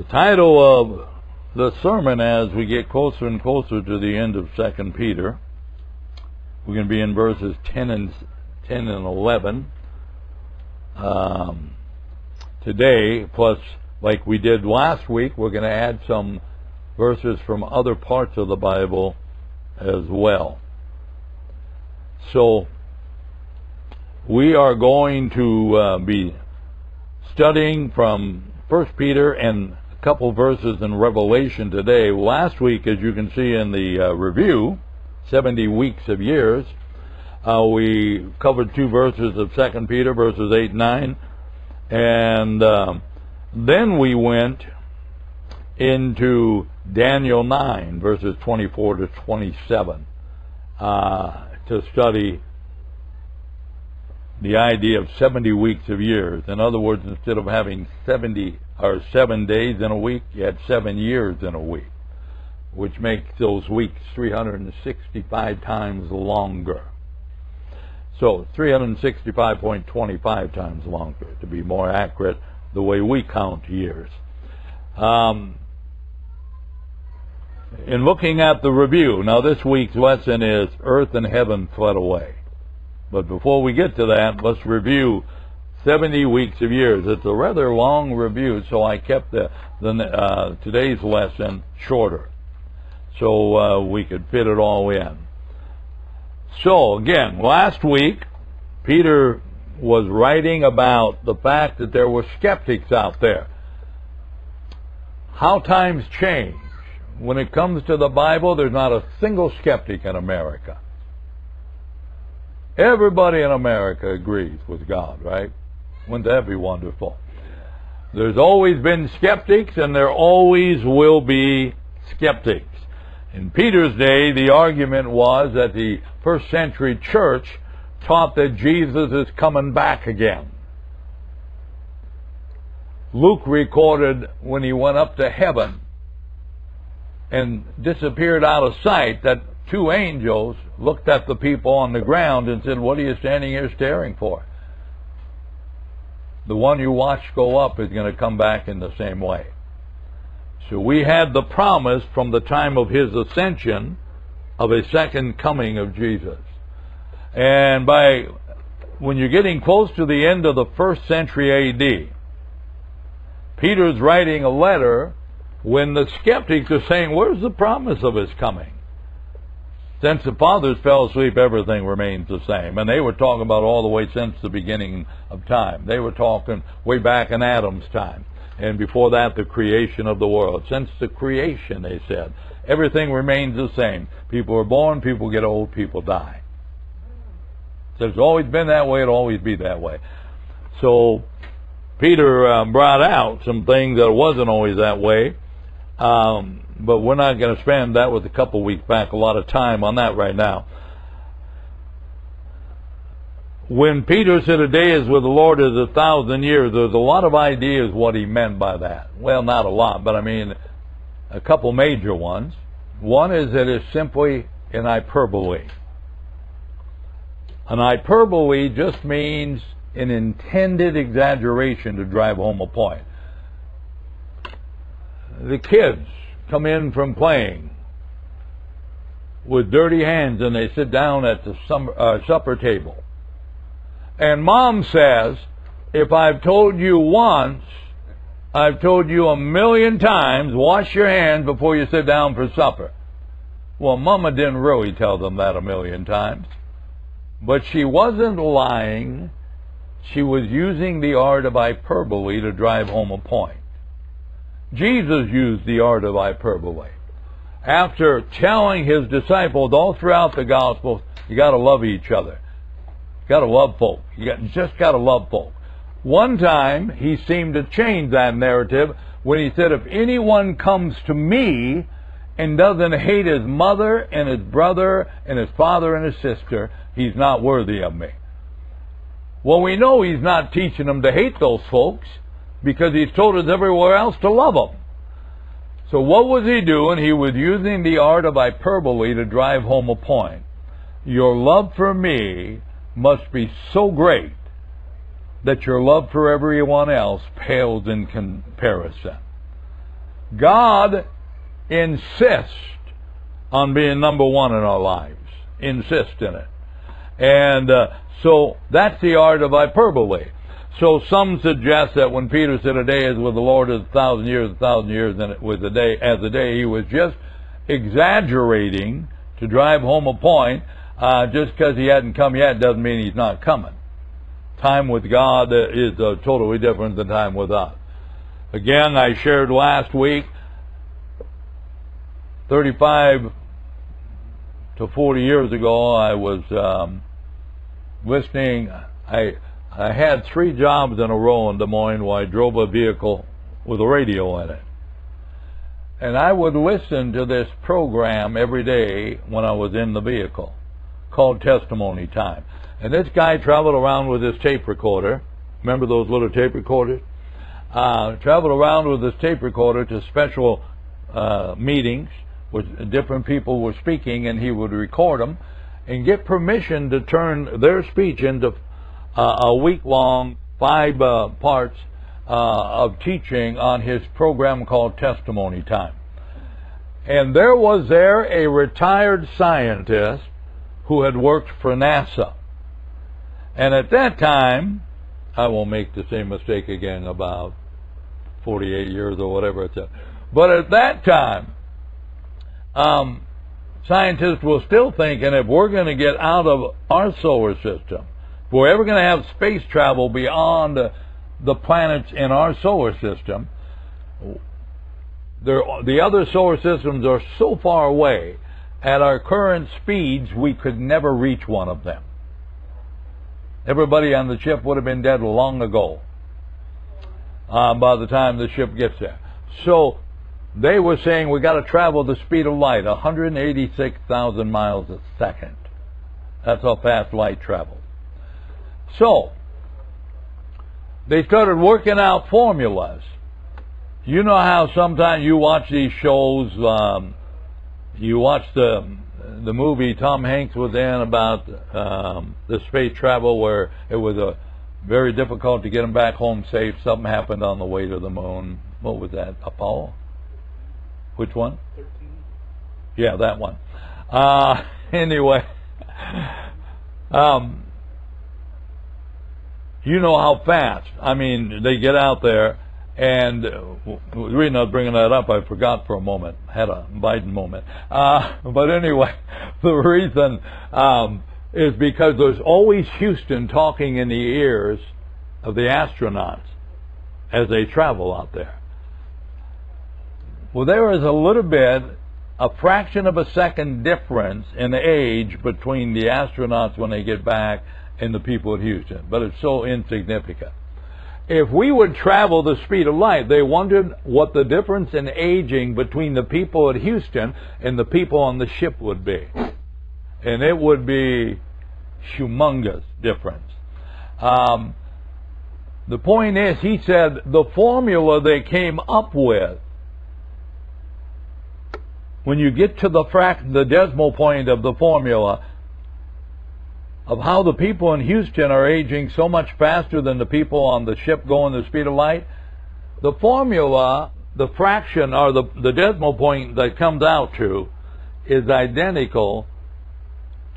title of the sermon, as we get closer and closer to the end of 2 Peter, we're going to be in verses 10 and 11 today, plus like we did last week, we're going to add some verses from other parts of the Bible as well. So we are going to be studying from 1 Peter and a couple verses in Revelation today. Last week, as you can see in the review, 70 weeks of years, we covered 2 verses of 2 Peter, verses 8 and 9, and then we went into Daniel 9, verses 24 to 27, to study the idea of 70 weeks of years. In other words, instead of having 7 days in a week, you had 7 years in a week, which makes those weeks 365 times longer. So 365.25 times longer, to be more accurate, the way we count years. In looking at the review, now this week's lesson is Earth and Heaven Fled Away. But before we get to that, let's review 70 weeks of years. It's a rather long review, so I kept today's lesson shorter, so we could fit it all in. So again, last week, Peter was writing about the fact that there were skeptics out there. How times change. When it comes to the Bible, there's not a single skeptic in America. Everybody in America agrees with God, right? Wouldn't that be wonderful? There's always been skeptics, and there always will be skeptics. In Peter's day, the argument was that the first century church taught that Jesus is coming back again. Luke recorded when he went up to heaven and disappeared out of sight that 2 angels looked at the people on the ground and said, "What are you standing here staring for? The one you watched go up is going to come back in the same way." So we had the promise from the time of his ascension of a second coming of Jesus. And when you're getting close to the end of the 1st century A.D., Peter's writing a letter when the skeptics are saying, "Where's the promise of his coming? Since the fathers fell asleep, everything remains the same." And they were talking about all the way since the beginning of time. They were talking way back in Adam's time. And before that, the creation of the world. Since the creation, they said, everything remains the same. People are born, people get old, people die. So it's always been that way, it'll always be that way. So Peter brought out some things that wasn't always that way. But we're not going to spend, that was a couple weeks back, a lot of time on that right now. When Peter said a day is with the Lord is 1,000 years, there's a lot of ideas what he meant by that. Well, not a lot, but I mean a couple major ones. One is that it's simply an hyperbole. An hyperbole just means an intended exaggeration to drive home a point. The kids come in from playing with dirty hands and they sit down at the supper table. And Mom says, "If I've told you once, I've told you 1,000,000 times, wash your hands before you sit down for supper." Well, Mama didn't really tell them that 1,000,000 times. But she wasn't lying. She was using the art of hyperbole to drive home a point. Jesus used the art of hyperbole. After telling his disciples all throughout the Gospels, you got to love each other. You got to love folk. Just got to love folk. One time, he seemed to change that narrative when he said, "If anyone comes to me and doesn't hate his mother and his brother and his father and his sister, he's not worthy of me." Well, we know he's not teaching them to hate those folks because he's told us everywhere else to love them. So what was he doing? He was using the art of hyperbole to drive home a point. Your love for me must be so great that your love for everyone else pales in comparison. God insists on being number one in our lives. Insist in it. And so that's the art of hyperbole. So some suggest that when Peter said a day is with the Lord is 1,000 years, 1,000 years and it was a day as a day, he was just exaggerating to drive home a point. Just because he hadn't come yet doesn't mean he's not coming. Time with God is totally different than time with us. Again, I shared last week, 35 to 40 years ago, I was listening. I had 3 jobs in a row in Des Moines where I drove a vehicle with a radio in it. And I would listen to this program every day when I was in the vehicle, called Testimony Time. And this guy traveled around with his tape recorder. Remember those little tape recorders? Traveled around with his tape recorder to special meetings where different people were speaking, and he would record them and get permission to turn their speech into a week-long 5 parts of teaching on his program called Testimony Time. And there was a retired scientist who had worked for NASA. And at that time, I won't make the same mistake again about 48 years or whatever it's at. But at that time, scientists were still thinking if we're going to get out of our solar system, if we're ever going to have space travel beyond the planets in our solar system, the other solar systems are so far away, at our current speeds, we could never reach one of them. Everybody on the ship would have been dead long ago by the time the ship gets there. So they were saying we got to travel the speed of light, 186,000 miles a second. That's how fast light travels. So they started working out formulas. You know how sometimes you watch these shows, you watch the movie Tom Hanks was in about the space travel where it was very difficult to get him back home safe. Something happened on the way to the moon. What was that? Apollo? Which one? 13. Yeah, that one. Anyway, you know how fast. I mean, they get out there, and the reason I was bringing that up, I forgot for a moment. Had a Biden moment. But anyway, the reason is because there's always Houston talking in the ears of the astronauts as they travel out there. Well, there is a little bit, a fraction of a second difference in age between the astronauts when they get back and the people at Houston, but it's so insignificant. If we would travel the speed of light, they wondered what the difference in aging between the people at Houston and the people on the ship would be. And it would be humongous difference. The point is, he said, the formula they came up with, when you get to the decimal point of the formula of how the people in Houston are aging so much faster than the people on the ship going the speed of light, the formula, the fraction or the decimal point that comes out to is identical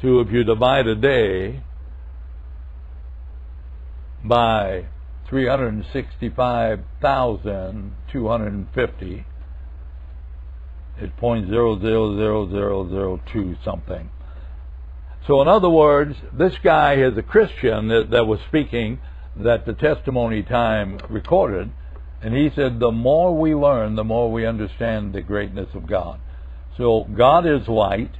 to if you divide a day by 365,250. It's 0.000002 something. So in other words, this guy is a Christian that was speaking that the Testimony Time recorded, and he said the more we learn, the more we understand the greatness of God. So God is light,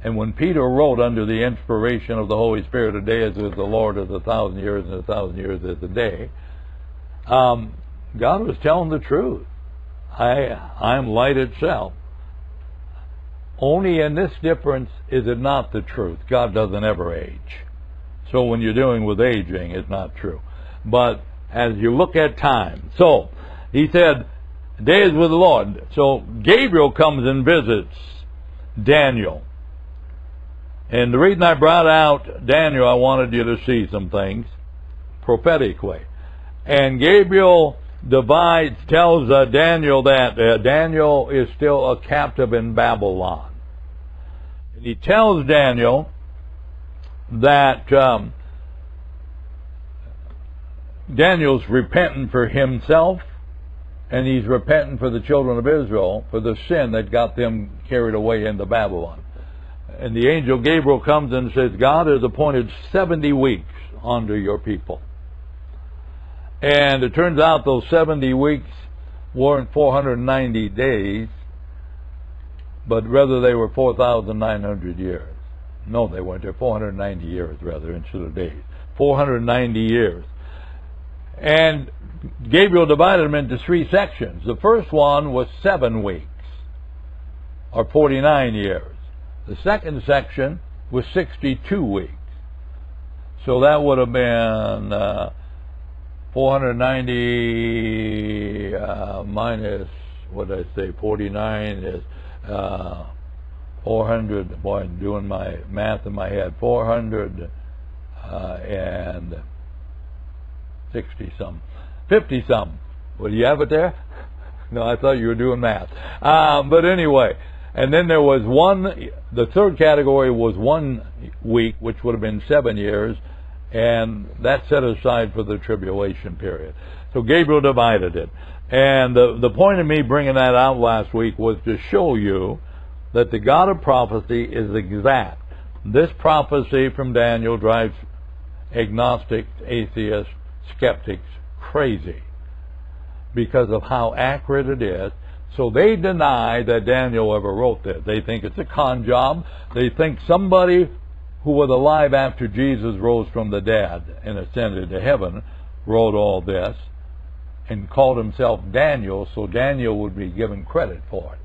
and when Peter wrote under the inspiration of the Holy Spirit, a day is with the Lord as 1,000 years, and 1,000 years is a day, God was telling the truth. I am light itself. Only in this difference is it not the truth. God doesn't ever age. So when you're dealing with aging, it's not true. But as you look at time, so he said, days with the Lord. So Gabriel comes and visits Daniel. And the reason I brought out Daniel, I wanted you to see some things prophetically. And Gabriel tells Daniel that Daniel is still a captive in Babylon. And he tells Daniel that Daniel's repentant for himself, and he's repentant for the children of Israel for the sin that got them carried away into Babylon. And the angel Gabriel comes and says, God has appointed 70 weeks unto your people. And it turns out those 70 weeks weren't 490 days, but rather they were 4,900 years. No, they weren't. They're 490 years, rather, instead of days. 490 years. And Gabriel divided them into 3 sections. The first one was 7 weeks, or 49 years. The second section was 62 weeks. So that would have been 490 minus, what did I say, 49 is 400. Boy, I'm doing my math in my head. 400 and 60-some. 50-some. Well, do you have it there? No, I thought you were doing math. But anyway, and then there was the third category was 1 week, which would have been 7 years, and that's set aside for the tribulation period. So Gabriel divided it. And the point of me bringing that out last week was to show you that the God of prophecy is exact. This prophecy from Daniel drives agnostics, atheists, skeptics crazy because of how accurate it is. So they deny that Daniel ever wrote this. They think it's a con job. They think somebody who was alive after Jesus rose from the dead and ascended to heaven wrote all this and called himself Daniel, so Daniel would be given credit for it.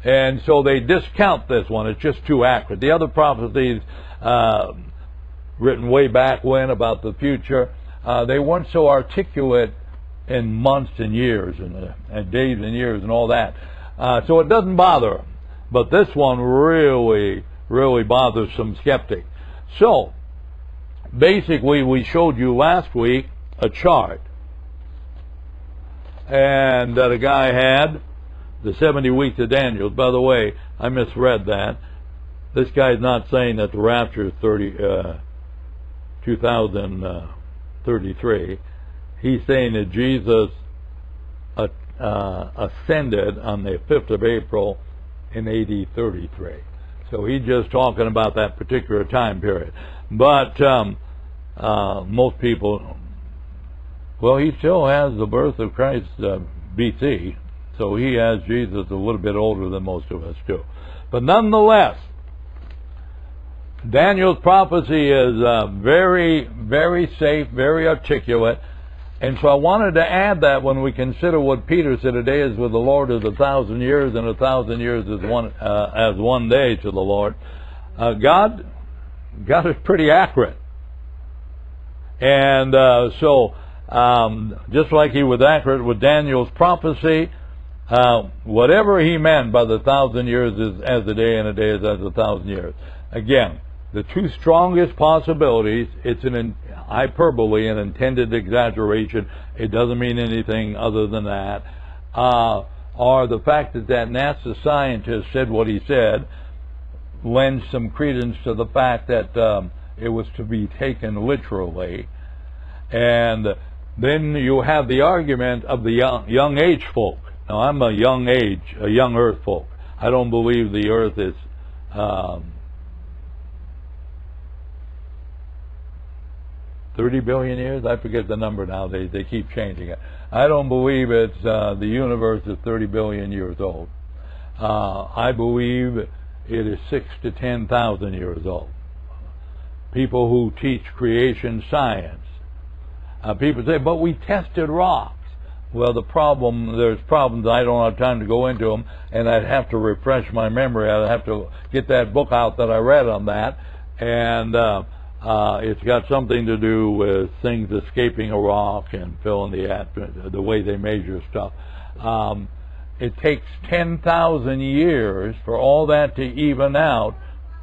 And so they discount this one. It's just too accurate. The other prophecies written way back when about the future, they weren't so articulate in months and years and days and years and all that. So it doesn't bother them. But this one really bothers some skeptics. So basically we showed you last week a chart. And that a guy had the 70 weeks of Daniel. By the way, I misread that. This guy's not saying that the rapture is 2033. He's saying that Jesus ascended on the 5th of April in AD 33. So he's just talking about that particular time period. But most people, well, he still has the birth of Christ BC. So he has Jesus a little bit older than most of us do. But nonetheless, Daniel's prophecy is very, very safe, very articulate. And so I wanted to add that when we consider what Peter said, a day is with the Lord as 1,000 years, and 1,000 years is as 1 day to the Lord. God is pretty accurate. And so just like he was accurate with Daniel's prophecy, whatever he meant by the 1,000 years is as a day, and a day is as 1,000 years. Again, the two strongest possibilities, it's an hyperbole, an intended exaggeration, it doesn't mean anything other than that, are the fact that NASA scientist said what he said, lends some credence to the fact that it was to be taken literally. And then you have the argument of the young age folk. Now, I'm a young earth folk. I don't believe the earth is 30 billion years? I forget the number nowadays. They keep changing it. I don't believe it's the universe is 30 billion years old. I believe it is 6,000 to 10,000 years old. People who teach creation science. People say, but we tested rocks. Well, there's problems. I don't have time to go into them, and I'd have to refresh my memory. I'd have to get that book out that I read on that, and it's got something to do with things escaping a rock and filling the way they measure stuff. It takes 10,000 years for all that to even out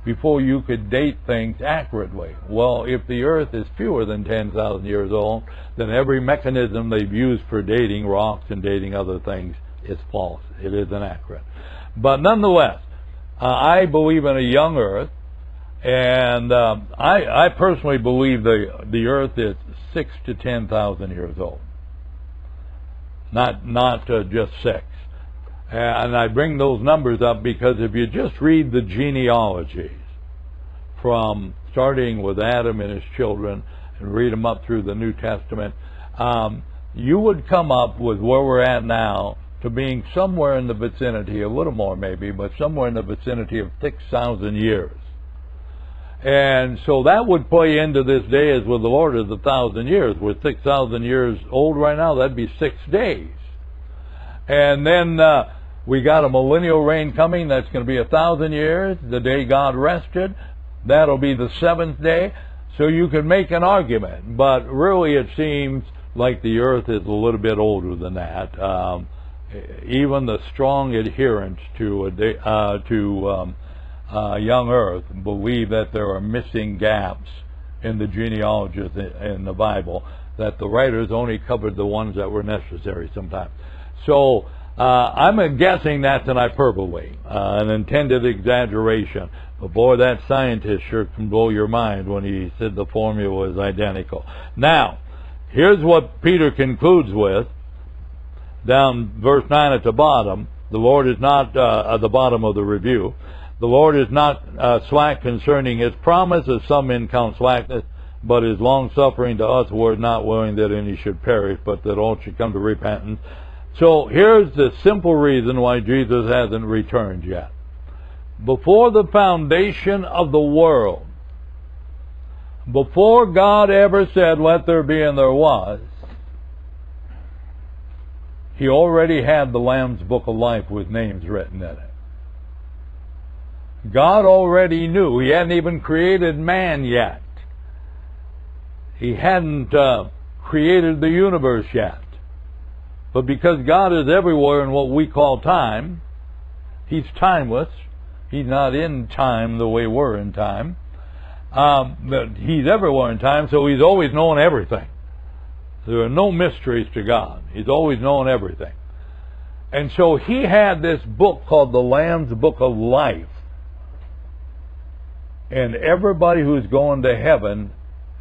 before you could date things accurately. Well, if the earth is fewer than 10,000 years old, then every mechanism they've used for dating rocks and dating other things is false. It isn't accurate. But nonetheless, I believe in a young earth, and I personally believe the earth is 6,000 to 10,000 years old. Not just 6. And I bring those numbers up because if you just read the genealogies from starting with Adam and his children and read them up through the New Testament, you would come up with where we're at now to being somewhere in the vicinity, a little more maybe, but somewhere in the vicinity of 6,000 years. And so that would play into this day as with the Lord is 1,000 years. We're 6,000 years old right now. That'd be 6 days. And then we got a millennial reign coming. That's going to be 1,000 years. The day God rested, that'll be the 7th day. So you can make an argument, but really it seems like the earth is a little bit older than that. Even the strong adherents to young earth believe that there are missing gaps in the genealogies in the Bible, that the writers only covered the ones that were necessary sometimes. So I'm guessing that's an hyperbole, an intended exaggeration. But boy, that scientist sure can blow your mind when he said the formula is identical. Now, here's what Peter concludes with, down verse 9 at the bottom. The Lord is not, at the bottom of the review, the Lord is not slack concerning his promise, as some men count slackness, but is long-suffering to us, who are not willing that any should perish, but that all should come to repentance. So here's the simple reason why Jesus hasn't returned yet. Before the foundation of the world, before God ever said, let there be, and there was, he already had the Lamb's Book of Life with names written in it. God already knew. He hadn't even created man yet. He hadn't created the universe yet. But because God is everywhere in what we call time, he's timeless. He's not in time the way we're in time. But he's everywhere in time, so he's always known everything. There are no mysteries to God. He's always known everything. And so he had this book called the Lamb's Book of Life. And everybody who's going to heaven,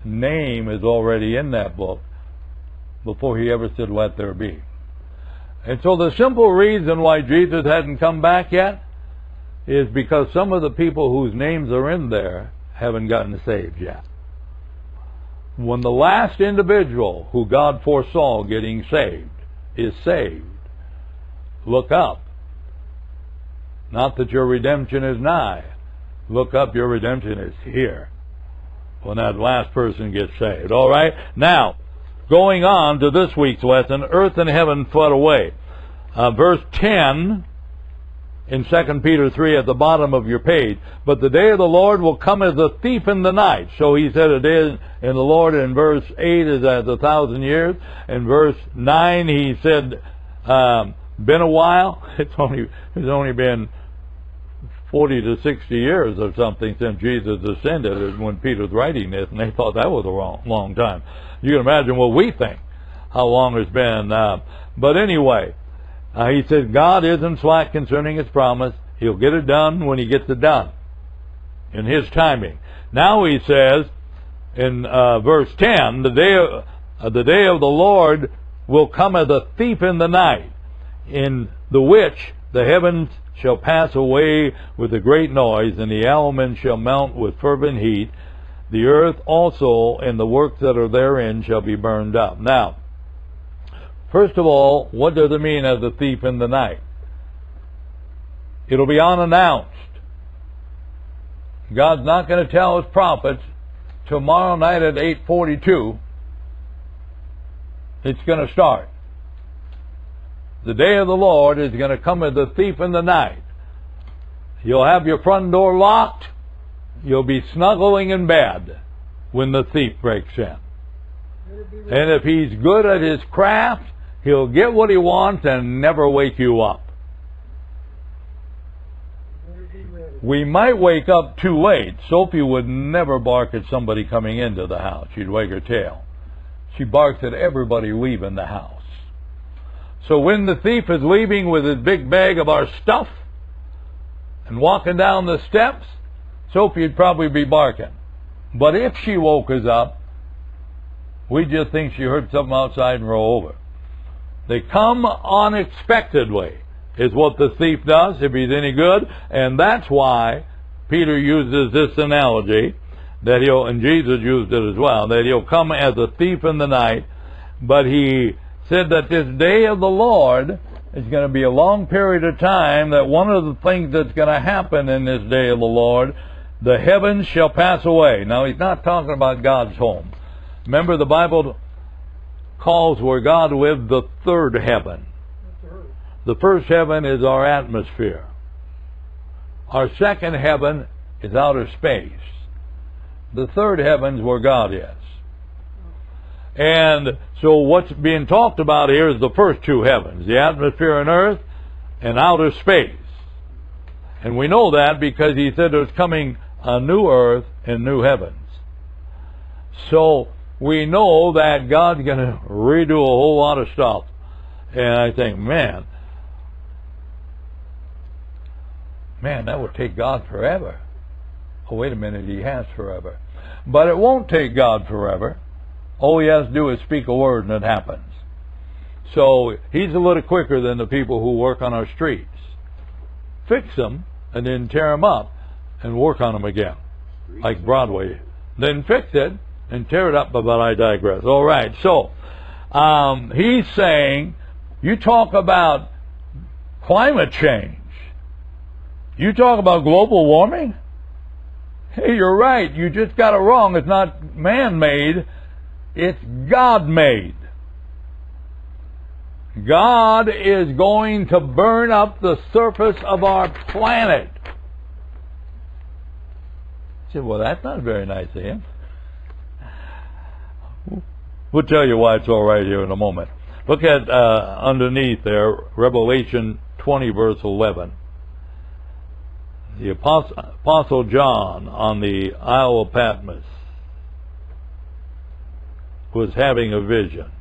name is already in that book before he ever said, let there be. And so the simple reason why Jesus hadn't come back yet is because some of the people whose names are in there haven't gotten saved yet. When the last individual who God foresaw getting saved is saved, look up. Not that your redemption is nigh. Look up, your redemption is here. When that last person gets saved. All right? Now, going on to this week's lesson, earth and heaven fled away. Verse 10 in 2 Peter 3 at the bottom of your page. But the day of the Lord will come as a thief in the night. So he said a day in the Lord in verse 8 is as 1,000 years. In verse 9 he said, been a while. It's only been 40 to 60 years or something since Jesus ascended when Peter's writing this, and they thought that was a long time. You can imagine what we think, how long it's been. But anyway, he said God isn't slack concerning his promise. He'll get it done when he gets it done, in his timing. Now he says in verse 10, the day of the Lord will come as a thief in the night, in the which the heavens shall pass away with a great noise, and the elements shall melt with fervent heat. The earth also and the works that are therein shall be burned up. Now, first of all, what does it mean as a thief in the night? It'll be unannounced. God's not going to tell his prophets, tomorrow night at 8:42, it's going to start. The day of the Lord is going to come as a thief in the night. You'll have your front door locked. You'll be snuggling in bed when the thief breaks in. And if he's good at his craft, he'll get what he wants and never wake you up. We might wake up too late. Sophie would never bark at somebody coming into the house. She'd wag her tail. She barks at everybody leaving the house. So when the thief is leaving with his big bag of our stuff and walking down the steps, Sophie would probably be barking. But if she woke us up, we just think she heard something outside and roll over. They come unexpectedly, is what the thief does, if he's any good. And that's why Peter uses this analogy, that he'll, and Jesus used it as well, that he'll come as a thief in the night. But he said that this day of the Lord is going to be a long period of time, that one of the things that's going to happen in this day of the Lord, the heavens shall pass away. Now, he's not talking about God's home. Remember, the Bible calls where God lived the third heaven. The first heaven is our atmosphere. Our second heaven is outer space. The third heaven's where God is. And so what's being talked about here is the first two heavens, the atmosphere and earth, and outer space. And we know that because he said there's coming a new earth and new heavens. So we know that God's going to redo a whole lot of stuff. And I think, man, that would take God forever. Oh, wait a minute, he has forever. But it won't take God forever. All he has to do is speak a word and it happens. So he's a little quicker than the people who work on our streets. Fix them and then tear them up and work on them again, like Broadway. Then fix it and tear it up, but I digress. All right, so he's saying, you talk about climate change. You talk about global warming? Hey, you're right. You just got it wrong. It's not man-made. It's God-made. God is going to burn up the surface of our planet. I said, well, that's not very nice of him. We'll tell you why it's all right here in a moment. Look at underneath there, Revelation 20, verse 11. The Apostle John on the Isle of Patmos was having a vision.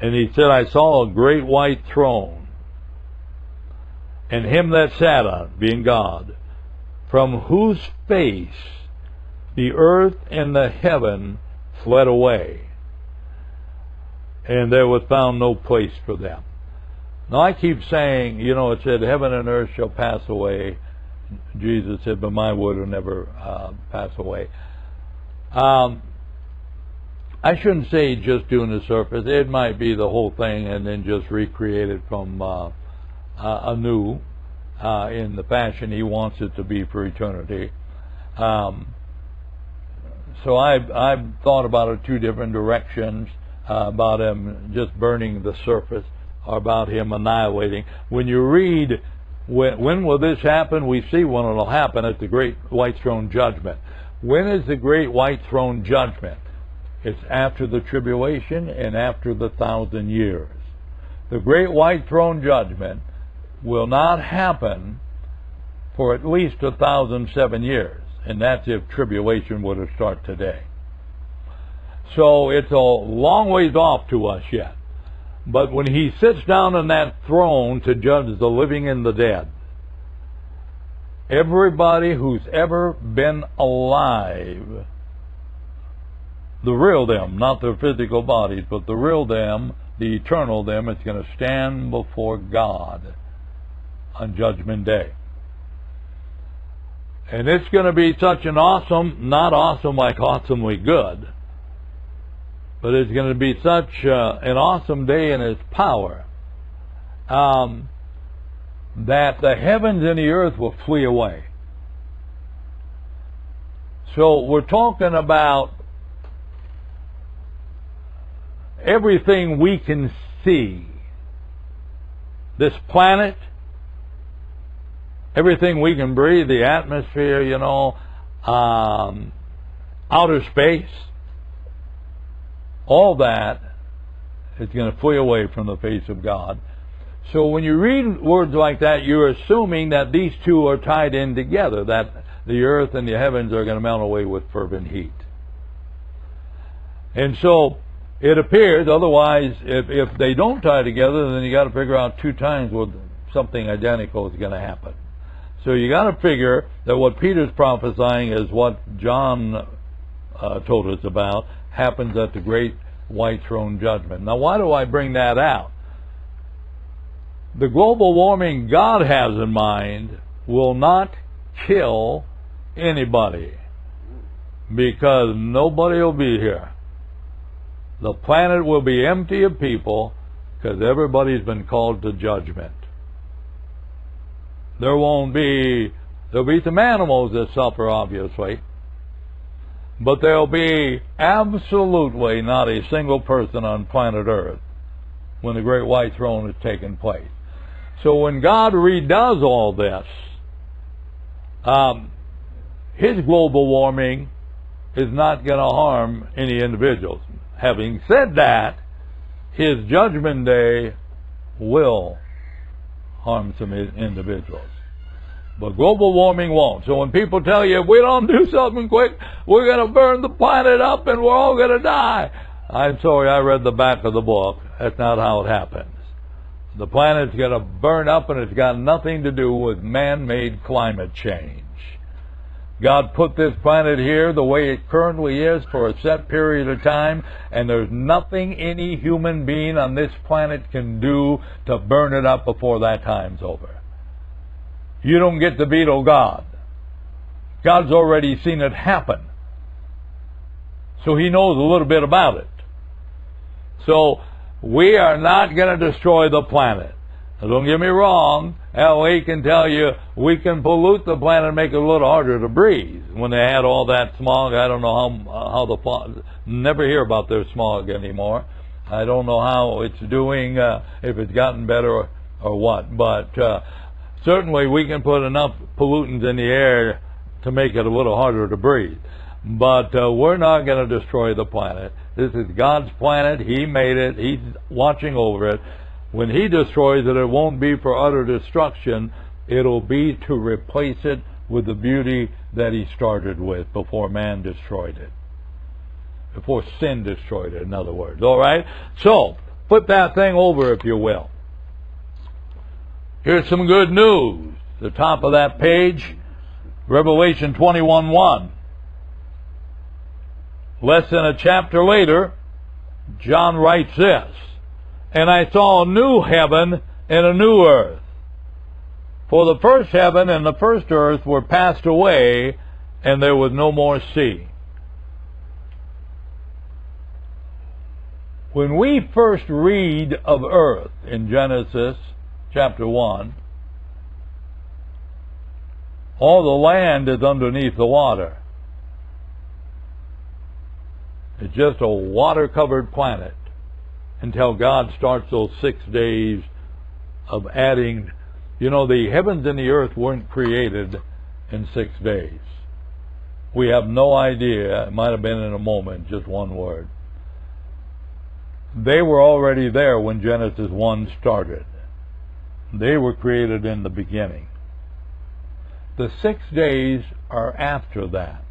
And he said, I saw a great white throne, and him that sat on, being God, from whose face the earth and the heaven fled away, and there was found no place for them. Now I keep saying, it said, heaven and earth shall pass away. Jesus said, but my word will never pass away. I shouldn't say just doing the surface. It might be the whole thing and then just recreate it from anew in the fashion he wants it to be for eternity. So I've thought about it two different directions, about him just burning the surface, or about him annihilating. When you read, when will this happen? We see when it will happen at the great white throne judgment. When is the great white throne judgment? It's after the tribulation and after the 1,000 years. The great white throne judgment will not happen for at least 1,007 years, and that's if tribulation were to start today. So it's a long ways off to us yet. But when he sits down on that throne to judge the living and the dead, everybody who's ever been alive, the real them, not their physical bodies, but the real them, the eternal them, is going to stand before God on Judgment Day. And it's going to be such an awesome, not awesome like awesomely good, but it's going to be such an awesome day in its power that the heavens and the earth will flee away. So we're talking about everything we can see. This planet, everything we can breathe, the atmosphere, outer space, all that is going to flee away from the face of God. So when you read words like that, you're assuming that these two are tied in together, that the earth and the heavens are going to melt away with fervent heat. And so it appears, otherwise, if they don't tie together, then you got to figure out 2 times what something identical is going to happen. So you got to figure that what Peter's prophesying is what John told us about happens at the great white throne judgment. Now, why do I bring that out? The global warming God has in mind will not kill anybody, because nobody will be here. The planet will be empty of people because everybody's been called to judgment. There'll be some animals that suffer, obviously, but there'll be absolutely not a single person on planet Earth when the great white throne is taking place. So when God redoes all this, His global warming is not going to harm any individuals. Having said that, His judgment day will harm some individuals. But global warming won't. So when people tell you, if we don't do something quick, we're going to burn the planet up and we're all going to die. I'm sorry, I read the back of the book. That's not how it happens. The planet's going to burn up, and it's got nothing to do with man-made climate change. God put this planet here the way it currently is for a set period of time, and there's nothing any human being on this planet can do to burn it up before that time's over. You don't get to veto God. God's already seen it happen. So He knows a little bit about it. So we are not going to destroy the planet. Now, don't get me wrong. LA can tell you we can pollute the planet and make it a little harder to breathe. When they had all that smog, I don't know how never hear about their smog anymore. I don't know how it's doing, if it's gotten better or what. But certainly we can put enough pollutants in the air to make it a little harder to breathe. But we're not going to destroy the planet. This is God's planet. He made it. He's watching over it. When He destroys it, it won't be for utter destruction. It'll be to replace it with the beauty that He started with before man destroyed it. Before sin destroyed it, in other words. All right? So, flip that thing over, if you will. Here's some good news. The top of that page, Revelation 21:1. Less than a chapter later, John writes this: "And I saw a new heaven and a new earth. For the first heaven and the first earth were passed away, and there was no more sea." When we first read of earth in Genesis chapter 1, all the land is underneath the water. It's just a water-covered planet until God starts those 6 days of adding. You know, the heavens and the earth weren't created in 6 days. We have no idea. It might have been in a moment, just one word. They were already there when Genesis 1 started. They were created in the beginning. The 6 days are after that.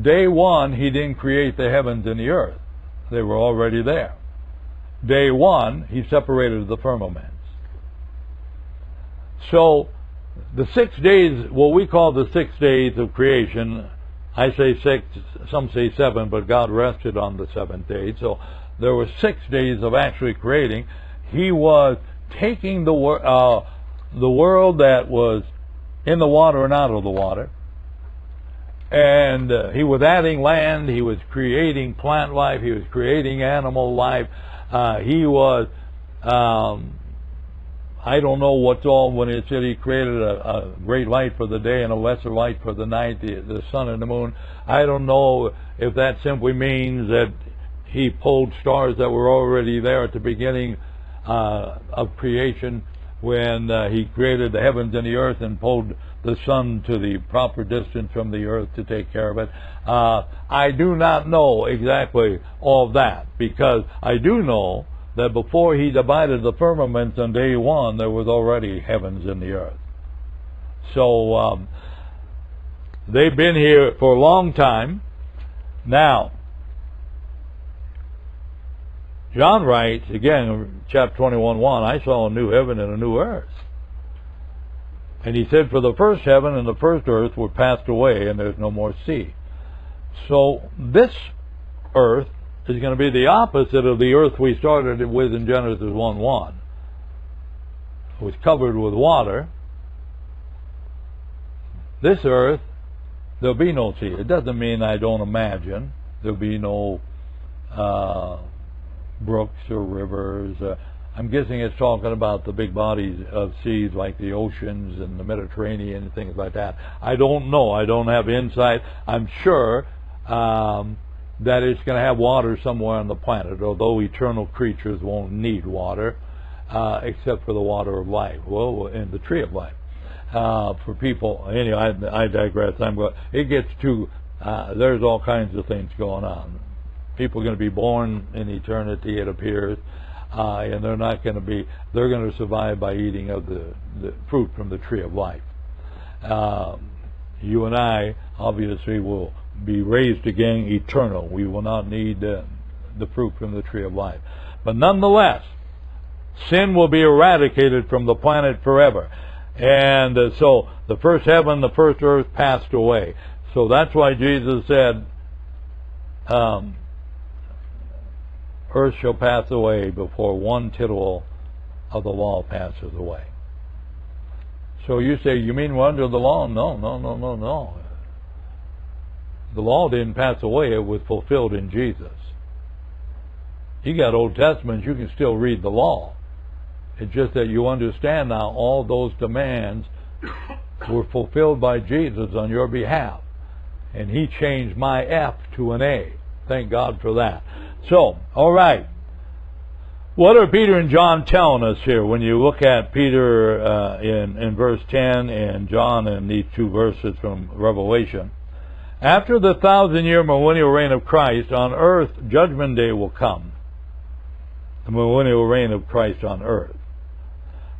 Day 1, He didn't create the heavens and the earth. They were already there. Day 1, He separated the firmaments. So, the 6 days, what we call the 6 days of creation, I say 6, some say 7, but God rested on the 7th day. So, there were 6 days of actually creating. He was taking the world that was in the water and out of the water, and He was adding land. He was creating plant life. He was creating animal life. He was, I don't know what's all, when it said He created a great light for the day and a lesser light for the night, the sun and the moon. I don't know if that simply means that He pulled stars that were already there at the beginning of creation, when He created the heavens and the earth and pulled the sun to the proper distance from the earth to take care of it. I do not know exactly all of that, because I do know that before he divided the firmaments on day one, there was already heavens in the earth. So they've been here for a long time. Now, John writes, again, chapter 21:1, I saw a new heaven and a new earth. And he said, for the first heaven and the first earth were passed away, and there's no more sea. So this earth is going to be the opposite of the earth we started with in Genesis 1:1. It was covered with water. This earth, there'll be no sea. It doesn't mean I don't imagine there'll be no brooks or rivers. I'm guessing it's talking about the big bodies of seas like the oceans and the Mediterranean and things like that. I don't know. I don't have insight. I'm sure that it's going to have water somewhere on the planet, although eternal creatures won't need water except for the water of life, well, and the tree of life. For people, anyway, I digress. It gets too, there's all kinds of things going on. People are going to be born in eternity, it appears, and they're not going to be, they're going to survive by eating of the fruit from the tree of life. You and I, obviously, will be raised again eternal. We will not need the fruit from the tree of life. But nonetheless, sin will be eradicated from the planet forever. And so the first heaven, the first earth passed away. So that's why Jesus said, earth shall pass away before one tittle of the law passes away. So you say, you mean we're under the law? No. The law didn't pass away. It was fulfilled in Jesus. You got Old Testament, you can still read the law. It's just that you understand now all those demands were fulfilled by Jesus on your behalf. And he changed my F to an A. Thank God for that. So, all right. What are Peter and John telling us here when you look at Peter in verse 10 and John in these two verses from Revelation? After the 1,000-year millennial reign of Christ on earth, judgment day will come. The millennial reign of Christ on earth.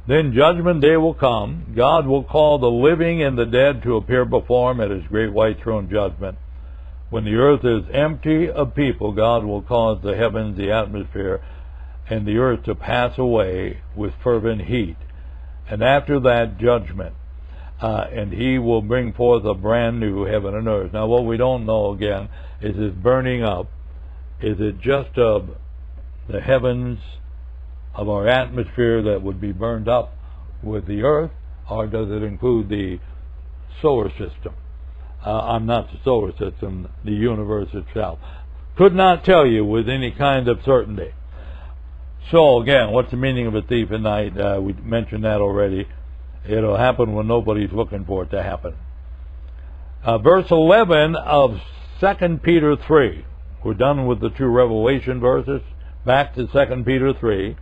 Then judgment day will come. God will call the living and the dead to appear before him at his great white throne judgment. When the earth is empty of people, God will cause the heavens, the atmosphere, and the earth to pass away with fervent heat. And after that, judgment. And he will bring forth a brand new heaven and earth. Now, what we don't know, again, is this burning up. Is it just of the heavens of our atmosphere that would be burned up with the earth, or does it include the solar system? I'm not the solar system, the universe itself. Could not tell you with any kind of certainty. So again, what's the meaning of a thief in night? We mentioned that already. It'll happen when nobody's looking for it to happen. Verse 11 of 2 Peter 3. We're done with the two Revelation verses. Back to 2 Peter 3.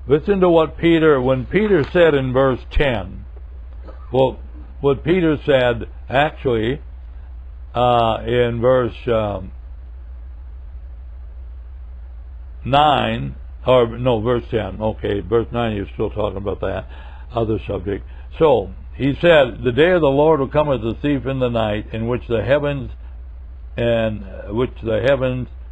Listen to what when Peter said in verse 10. Well, what Peter said actually in verse 9, or no, verse 10. Okay, verse 9 you're still talking about that other subject. So, he said, the day of the Lord will come as a thief in the night, in which the heavens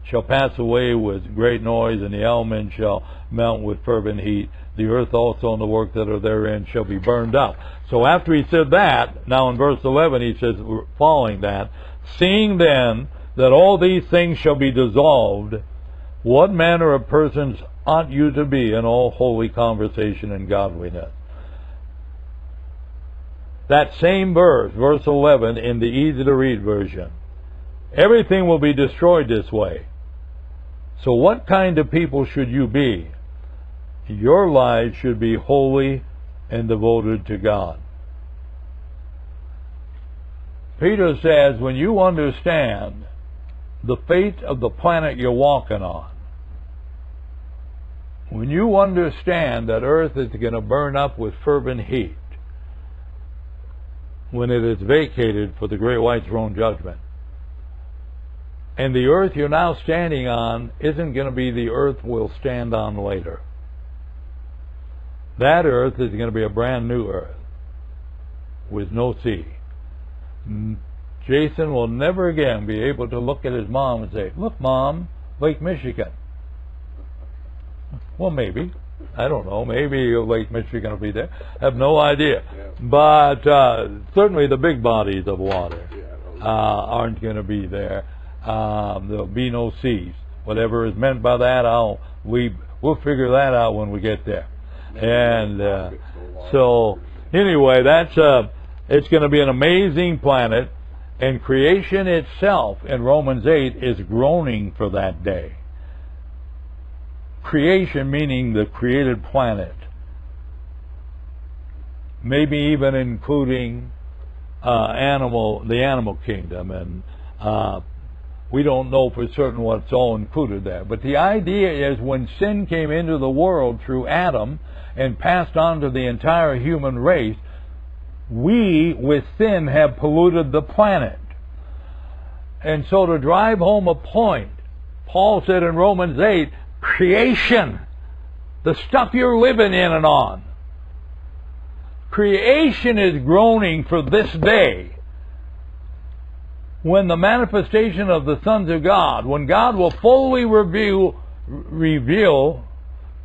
shall pass away with great noise, and the elements shall melt with fervent heat. The earth also and the work that are therein shall be burned up. So after he said that, now in verse 11 he says, following that, seeing then that all these things shall be dissolved, what manner of persons ought you to be in all holy conversation and godliness? That same verse, verse 11, in the easy-to-read version. Everything will be destroyed this way. So what kind of people should you be? Your lives should be holy and devoted to God. Peter says, when you understand the fate of the planet you're walking on, when you understand that earth is going to burn up with fervent heat when it is vacated for the great white throne judgment, And the earth you're now standing on isn't going to be the earth we'll stand on later. That earth is going to be a brand new earth with no sea. Jason will never again be able to look at his mom and say, "Look, Mom, Lake Michigan." Well, maybe. I don't know. Maybe Lake Michigan will be there. I have no idea. Yeah. But certainly the big bodies of water aren't going to be there. There'll be no seas. Whatever is meant by that, we'll figure that out when we get there. And so anyway, it's going to be an amazing planet, and creation itself in Romans 8 is groaning for that day. Creation meaning the created planet, maybe even including the animal kingdom, and we don't know for certain what's all included there. But the idea is when sin came into the world through Adam and passed on to the entire human race, we, with sin, have polluted the planet. And so to drive home a point, Paul said in Romans 8, creation, the stuff you're living in and on, creation is groaning for this day when the manifestation of the sons of God, when God will fully reveal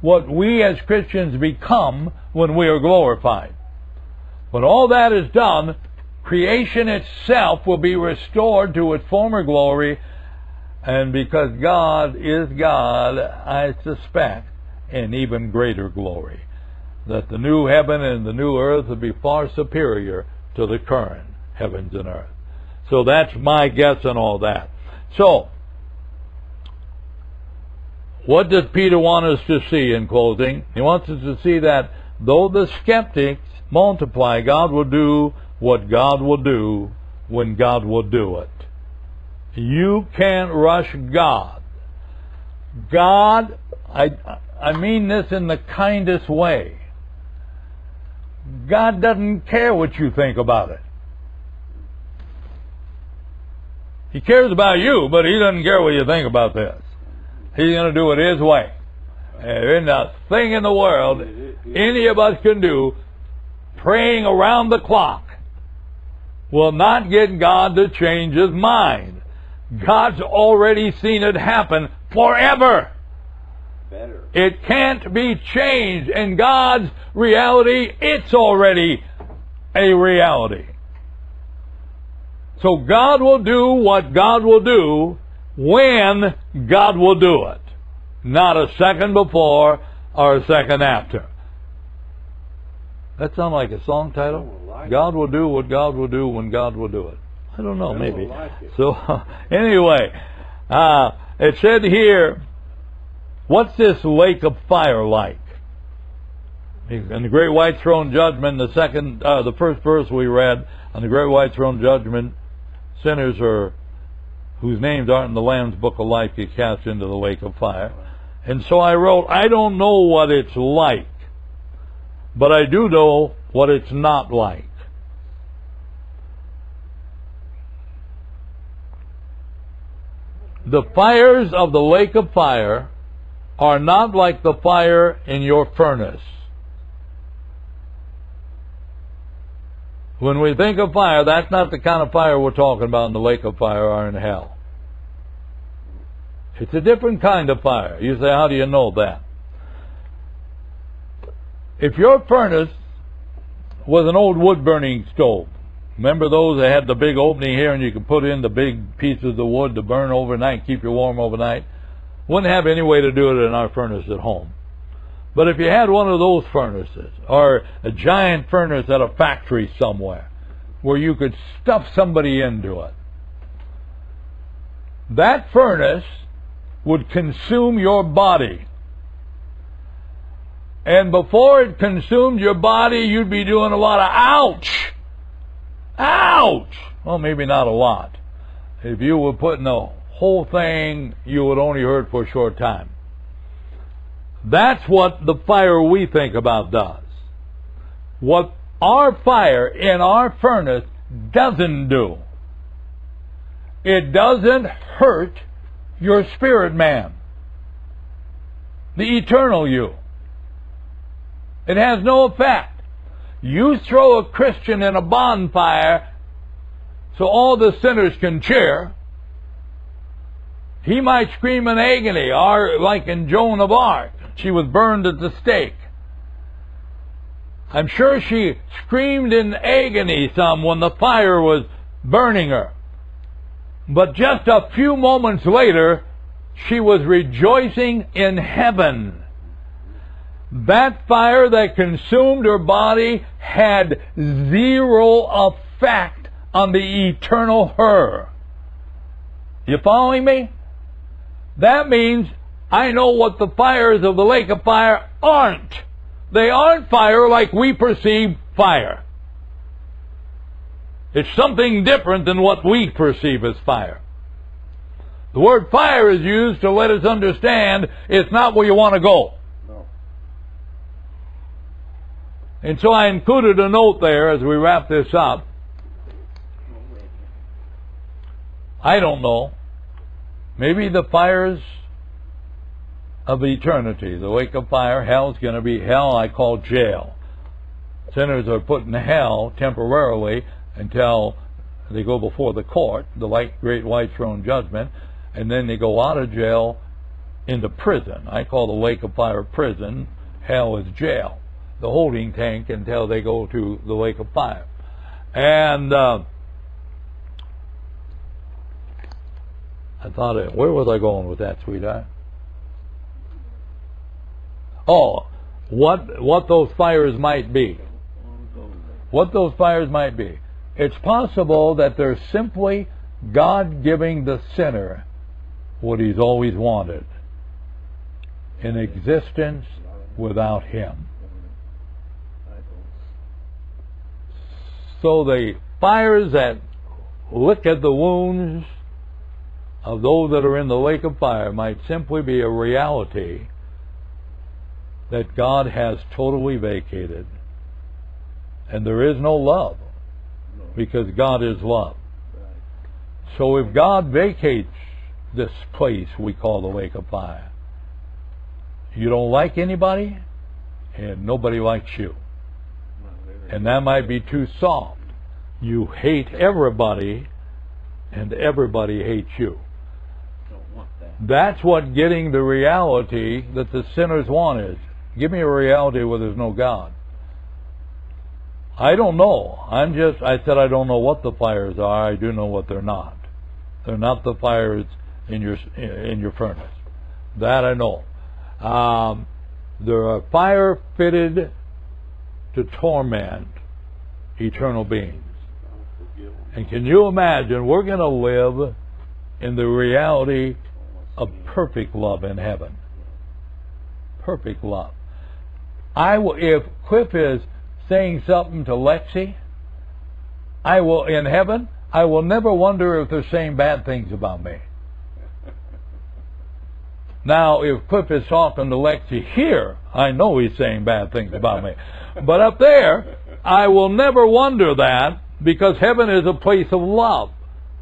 what we as Christians become when we are glorified. When all that is done, creation itself will be restored to its former glory, and because God is God, I suspect, in even greater glory, that the new heaven and the new earth will be far superior to the current heavens and earth. So that's my guess on all that. So, what does Peter want us to see in closing? He wants us to see that though the skeptics multiply, God will do what God will do when God will do it. You can't rush God. God, I mean this in the kindest way. God doesn't care what you think about it. He cares about you, but He doesn't care what you think about this. He's going to do it His way. There isn't a thing in the world any of us can do praying around the clock will not get God to change His mind. God's already seen it happen forever. Better. It can't be changed. In God's reality, it's already a reality. So God will do what God will do when God will do it. Not a second before or a second after. That sound like a song title? God will do what God will do when God will do it. I don't know, maybe. So, anyway, it said here, what's this lake of fire like? In the great white throne judgment, the first verse we read, on the great white throne judgment, sinners whose names aren't in the Lamb's book of life get cast into the lake of fire. And so I wrote, I don't know what it's like, but I do know what it's not like. The fires of the lake of fire are not like the fire in your furnace. When we think of fire, that's not the kind of fire we're talking about in the lake of fire or in hell. It's a different kind of fire. You say, how do you know that? If your furnace was an old wood-burning stove, remember those that had the big opening here and you could put in the big pieces of wood to burn overnight, keep you warm overnight? Wouldn't have any way to do it in our furnace at home. But if you had one of those furnaces, or a giant furnace at a factory somewhere, where you could stuff somebody into it, that furnace would consume your body. And before it consumed your body, you'd be doing a lot of ouch! Ouch! Well, maybe not a lot. If you were putting the whole thing, you would only hurt for a short time. That's what the fire we think about does. What our fire in our furnace doesn't do it doesn't hurt your spirit man, the eternal you. It has no effect. You throw a Christian in a bonfire so all the sinners can cheer. He might scream in agony, or like in Joan of Arc, she was burned at the stake. I'm sure she screamed in agony some when the fire was burning her. But just a few moments later, she was rejoicing in heaven. That fire that consumed her body had zero effect on the eternal her. You following me? That means I know what the fires of the lake of fire aren't. They aren't fire like we perceive fire. It's something different than what we perceive as fire. The word fire is used to let us understand it's not where you want to go. No. And so I included a note there as we wrap this up. I don't know. Maybe the fires of eternity, the lake of fire, hell's going to be hell I call jail. Sinners are put in hell temporarily until they go before the court, the great white throne judgment, and then they go out of jail into prison. I call the lake of fire prison. Hell is jail, the holding tank until they go to the lake of fire. And I thought, where was I going with that, sweetheart? Oh, what those fires might be. What those fires might be. It's possible that they're simply God giving the sinner what he's always wanted, an existence without him. So the fires that lick at the wounds of those that are in the lake of fire might simply be a reality that God has totally vacated. And there is no love, because God is love. So if God vacates this place we call the lake of fire, you don't like anybody, and nobody likes you. And that might be too soft. You hate everybody, and everybody hates you. That's what getting the reality that the sinners want is. Give me a reality where there's no God. I don't know. I said I don't know what the fires are. I do know what they're not. They're not the fires in your furnace. That I know. There are fire fitted to torment eternal beings. And can you imagine, we're going to live in the reality of perfect love in heaven. Perfect love. If Cliff is saying something to Lexi, in heaven, I will never wonder if they're saying bad things about me. Now, if Cliff is talking to Lexi here, I know he's saying bad things about me. But up there, I will never wonder that, because heaven is a place of love.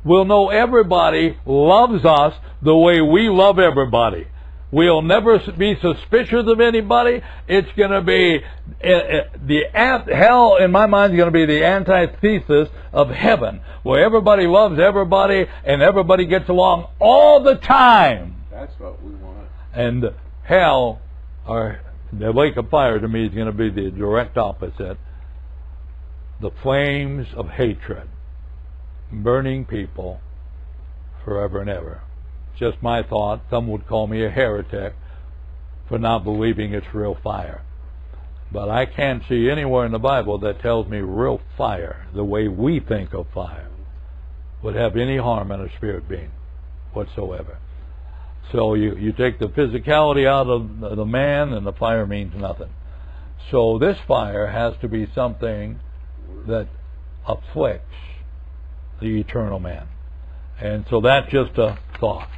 We'll know everybody loves us the way we love everybody. We'll never be suspicious of anybody. It's going to be hell, in my mind, is going to be the antithesis of heaven, where everybody loves everybody and everybody gets along all the time. That's what we want. And hell, or the lake of fire, to me, is going to be the direct opposite. The flames of hatred, burning people forever and ever. Just my thought. Some would call me a heretic for not believing it's real fire. But I can't see anywhere in the Bible that tells me real fire, the way we think of fire, would have any harm in a spirit being whatsoever. So you take the physicality out of the man and the fire means nothing. So this fire has to be something that afflicts the eternal man. And so that's just a thought.